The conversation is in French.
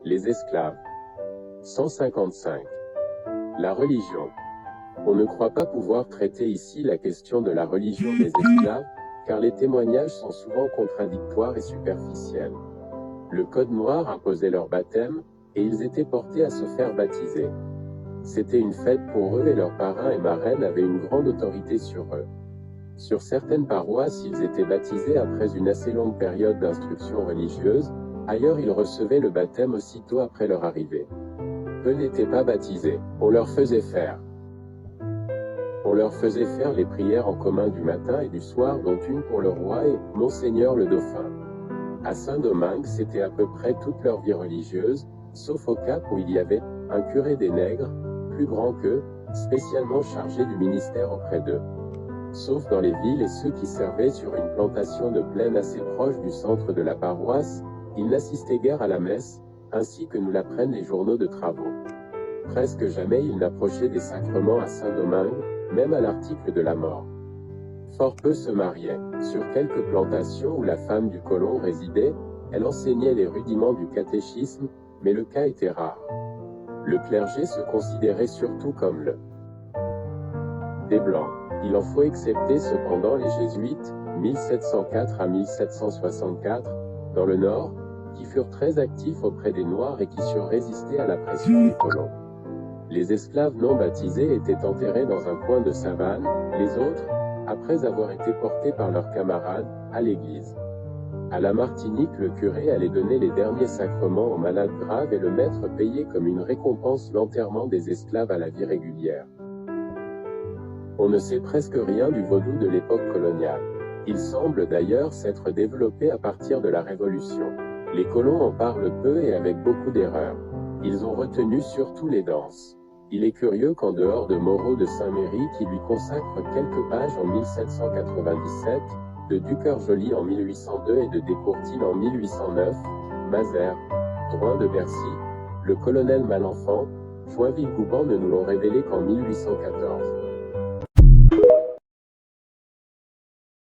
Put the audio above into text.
Les esclaves. 155. La religion. On ne croit pas pouvoir traiter ici la question de la religion des esclaves, car les témoignages sont souvent contradictoires et superficiels. Le code noir imposait leur baptême, et ils étaient portés à se faire baptiser. C'était une fête pour eux et leurs parrains et marraines avaient une grande autorité sur eux. Sur certaines paroisses, ils étaient baptisés après une assez longue période d'instruction religieuse, ailleurs ils recevaient le baptême aussitôt après leur arrivée. Peu n'étaient pas baptisés, on leur faisait faire. On leur faisait faire les prières en commun du matin et du soir, dont une pour le roi et Monseigneur le Dauphin. À Saint-Domingue, c'était à peu près toute leur vie religieuse, sauf au Cap où il y avait un curé des nègres, plus grand qu'eux, spécialement chargé du ministère auprès d'eux. Sauf dans les villes et ceux qui servaient sur une plantation de plaine assez proche du centre de la paroisse, ils n'assistaient guère à la messe, ainsi que nous l'apprennent les journaux de travaux. Presque jamais ils n'approchaient des sacrements à Saint-Domingue, même à l'article de la mort. Fort peu se mariaient. Sur quelques plantations où la femme du colon résidait, elle enseignait les rudiments du catéchisme, mais le cas était rare. Le clergé se considérait surtout comme des blancs. Il en faut excepter cependant les jésuites, 1704 à 1764, dans le Nord, qui furent très actifs auprès des Noirs et qui surent résister à la pression des colons. Les esclaves non baptisés étaient enterrés dans un coin de savane, les autres, après avoir été portés par leurs camarades, à l'église. À la Martinique, le curé allait donner les derniers sacrements aux malades graves et le maître payait comme une récompense l'enterrement des esclaves à la vie régulière. On ne sait presque rien du vaudou de l'époque coloniale. Il semble d'ailleurs s'être développé à partir de la Révolution. Les colons en parlent peu et avec beaucoup d'erreurs. Ils ont retenu surtout les danses. Il est curieux qu'en dehors de Moreau de Saint-Méry qui lui consacre quelques pages en 1797, de Ducœur-Joly en 1802 et de Descourtines en 1809, Mazères, Drouin de Bercy, le colonel Malenfant, Joinville-Gouban ne nous l'ont révélé qu'en 1814.